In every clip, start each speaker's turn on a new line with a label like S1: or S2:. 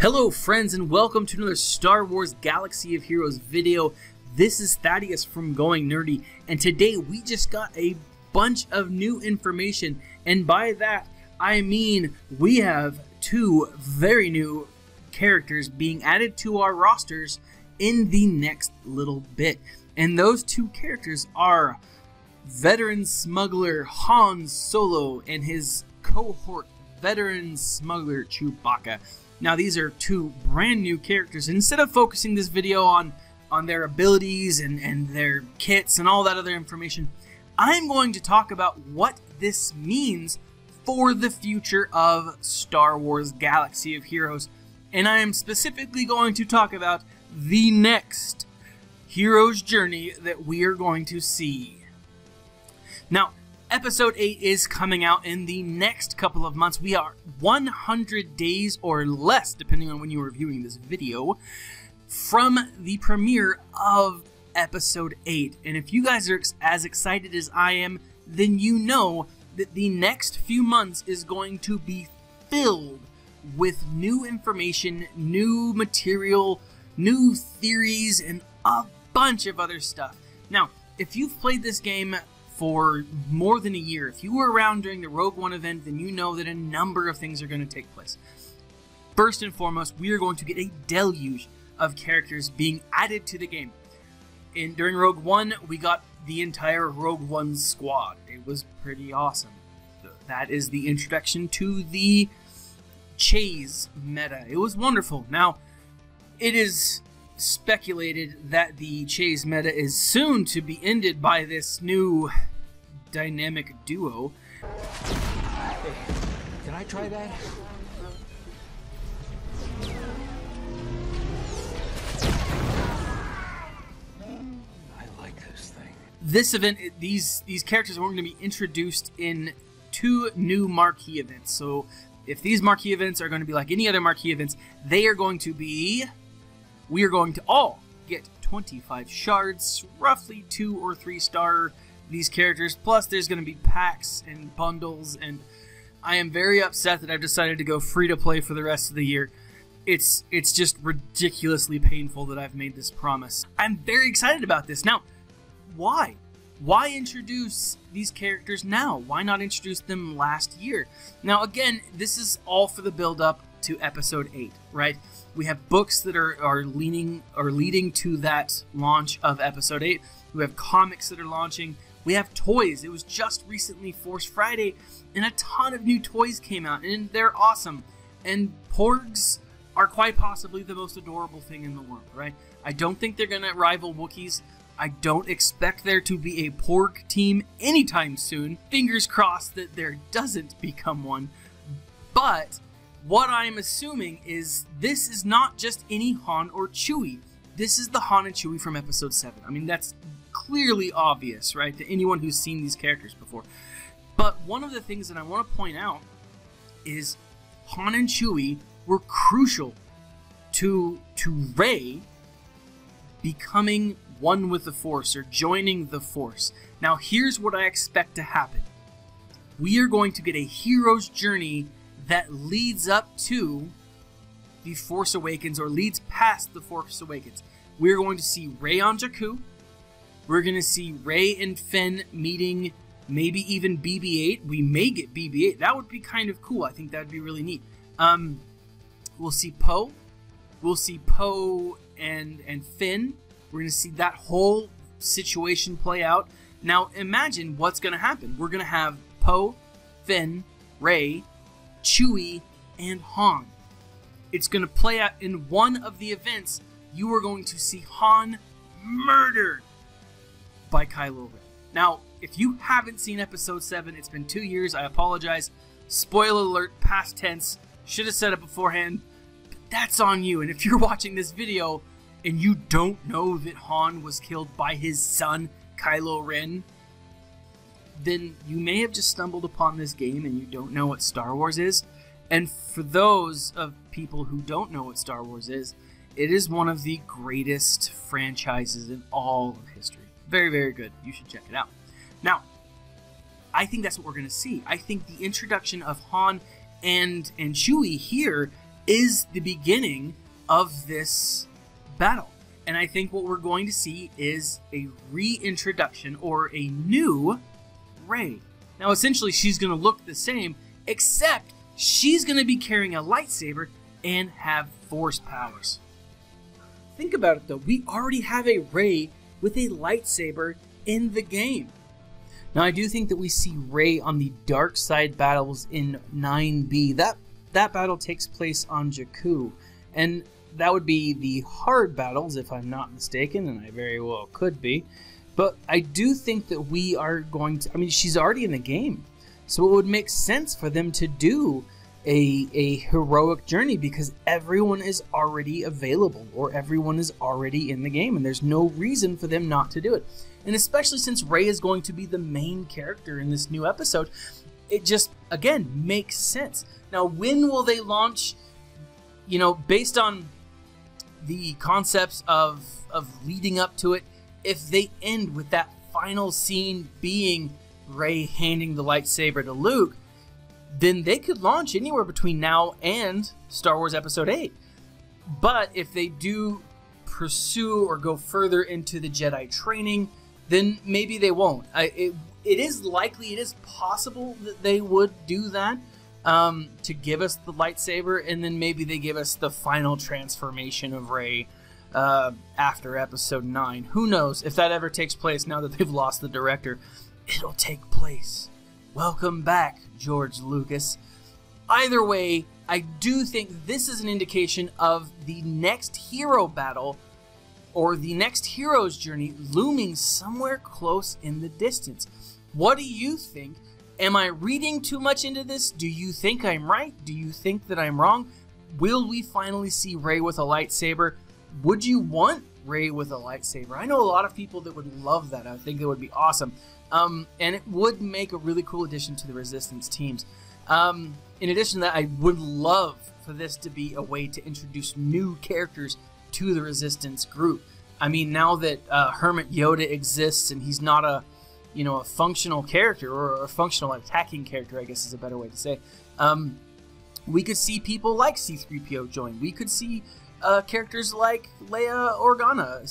S1: Hello friends, and welcome to another Star Wars Galaxy of Heroes video. This is Thaddeus from Going Nerdy, and today we just got a bunch of new information, and by that I mean we have two very new characters being added to our rosters in the next little bit. And those two characters are veteran smuggler Han Solo and his cohort veteran smuggler Chewbacca. Now these are two brand new characters. Instead of focusing this video on their abilities and their kits and all that other information, I'm going to talk about what this means for the future of Star Wars Galaxy of Heroes. And I am specifically going to talk about the next hero's journey that we are going to see. Now, Episode 8 is coming out in the next couple of months. We are 100 days or less, depending on when you are viewing this video, from the premiere of Episode 8. And if you guys are as excited as I am, then you know that the next few months is going to be filled with new information, new material, new theories, and a bunch of other stuff. Now, if you've played this game for more than a year, if you were around during the Rogue One event, then you know that a number of things are going to take place. First and foremost, we are going to get a deluge of characters being added to the game. During Rogue One, we got the entire Rogue One squad. It was pretty awesome. That is the introduction to the Chase meta. It was wonderful. Now, it is speculated that the Chase meta is soon to be ended by this new dynamic duo.
S2: Hey, can I try that? I like this thing.
S1: This event, these characters are going to be introduced in two new marquee events. So if these marquee events are going to be like any other marquee events, they are going to be... We are going to all get 25 shards, roughly 2 or 3 star these characters, plus there's going to be packs and bundles, and I am very upset that I've decided to go free to play for the rest of the year. It's just ridiculously painful that I've made this promise. I'm very excited about this. Now, why? Why introduce these characters now? Why not introduce them last year? Now again, this is all for the build up to Episode 8, right? We have books that are leading to that launch of Episode 8. We have comics that are launching. We have toys. It was just recently Force Friday, and a ton of new toys came out, and they're awesome. And Porgs are quite possibly the most adorable thing in the world, right? I don't think they're going to rival Wookiees. I don't expect there to be a Porg team anytime soon. Fingers crossed that there doesn't become one. But what I'm assuming is this is not just any Han or Chewie. This is the Han and Chewie from Episode 7. I mean, that's clearly obvious, right, to anyone who's seen these characters before. But one of the things that I want to point out is Han and Chewie were crucial to Rey becoming one with the Force, or joining the Force. Now, here's what I expect to happen. We are going to get a hero's journey that leads up to The Force Awakens, or leads past The Force Awakens. We're going to see Rey on Jakku. We're going to see Rey and Finn meeting, maybe even BB-8. We may get BB-8. That would be kind of cool. I think that would be really neat. We'll see Poe. We'll see Poe and Finn. We're going to see that whole situation play out. Now, imagine what's going to happen. We're going to have Poe, Finn, Rey, Chewie, and Han. It's going to play out in one of the events. You are going to see Han murdered by Kylo Ren. Now, if you haven't seen Episode 7, it's been 2 years. I apologize. Spoiler alert, past tense. Should have said it beforehand. But that's on you. And if you're watching this video and you don't know that Han was killed by his son, Kylo Ren, then you may have just stumbled upon this game and you don't know what Star Wars is. And for those of people who don't know what Star Wars is, it is one of the greatest franchises in all of history. Very, very good. You should check it out. Now, I think that's what we're going to see. I think the introduction of Han and Chewie here is the beginning of this battle. And I think what we're going to see is a reintroduction or a new Rey. Now, essentially, she's going to look the same, except she's going to be carrying a lightsaber and have Force powers. Think about it, though. We already have a Rey with a lightsaber in the game. Now, I do think that we see Rey on the dark side battles in 9B. That battle takes place on Jakku, and that would be the hard battles, if I'm not mistaken, and I very well could be. But I do think that we are going to... I mean, she's already in the game, so it would make sense for them to do a heroic journey because everyone is already available or everyone is already in the game, and there's no reason for them not to do it. And especially since Rey is going to be the main character in this new episode, it just, again, makes sense. Now, when will they launch? You know, based on the concepts of leading up to it, if they end with that final scene being Rey handing the lightsaber to Luke, then they could launch anywhere between now and Star Wars Episode 8. But if they do pursue or go further into the Jedi training, then maybe they won't. It is likely, it is possible that they would do that to give us the lightsaber, and then maybe they give us the final transformation of Rey after Episode 9. Who knows if that ever takes place now that they've lost the director. It'll take place. Welcome back, George Lucas. Either way, I do think this is an indication of the next hero battle or the next hero's journey looming somewhere close in the distance. What do you think? Am I reading too much into this? Do you think I'm right? Do you think that I'm wrong? Will we finally see Rey with a lightsaber? Would you want Rey with a lightsaber? I know a lot of people that would love that. I think it would be awesome. And it would make a really cool addition to the Resistance teams. In addition to that, I would love for this to be a way to introduce new characters to the Resistance group. I mean, now that Hermit Yoda exists and he's not a functional character or a functional attacking character, I guess is a better way to say, we could see people like C-3PO join. We could see characters like Leia Organa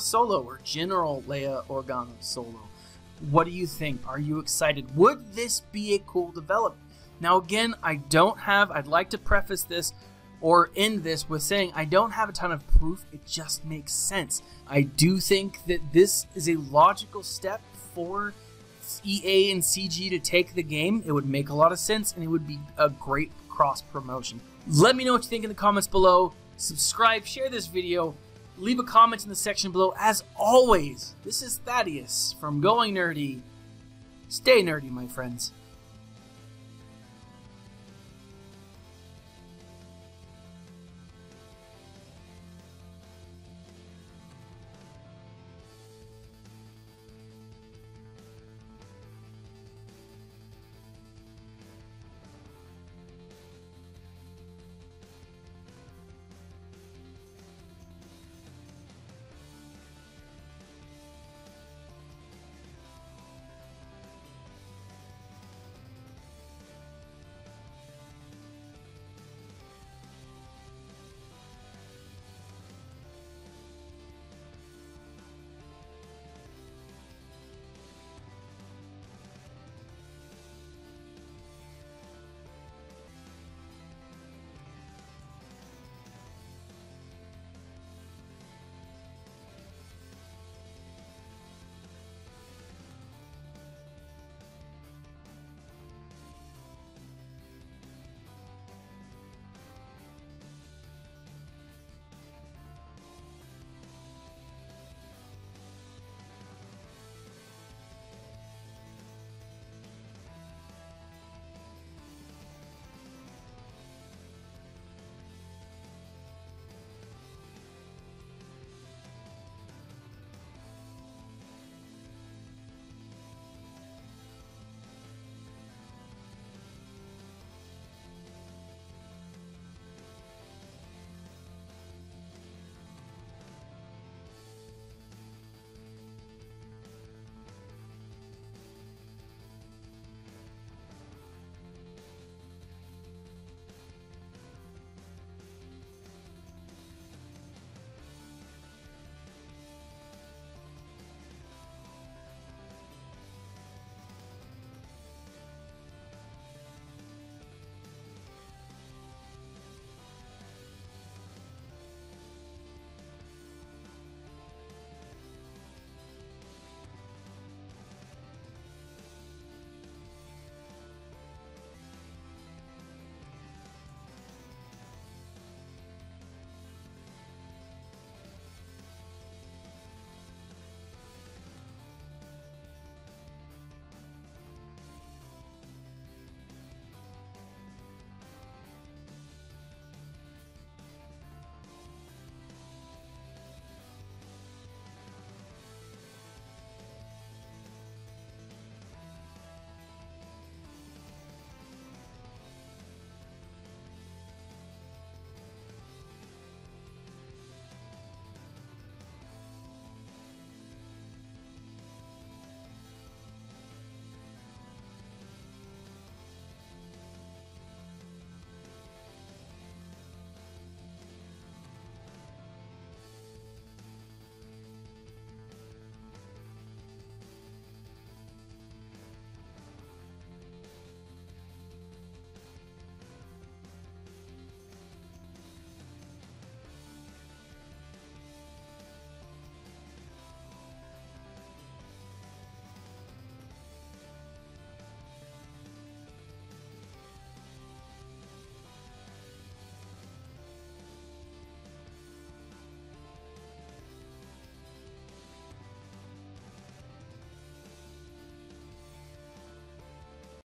S1: Solo or General Leia Organa Solo. What do you think? Are you excited? Would this be a cool development? Now again, I'd like to preface this or end this with saying I don't have a ton of proof. It just makes sense. I do think that this is a logical step for EA and CG to take the game. It would make a lot of sense and it would be a great cross promotion. Let me know what you think in the comments below. Subscribe, share this video, leave a comment in the section below. As always, this is Thaddeus from Going Nerdy. Stay nerdy, my friends.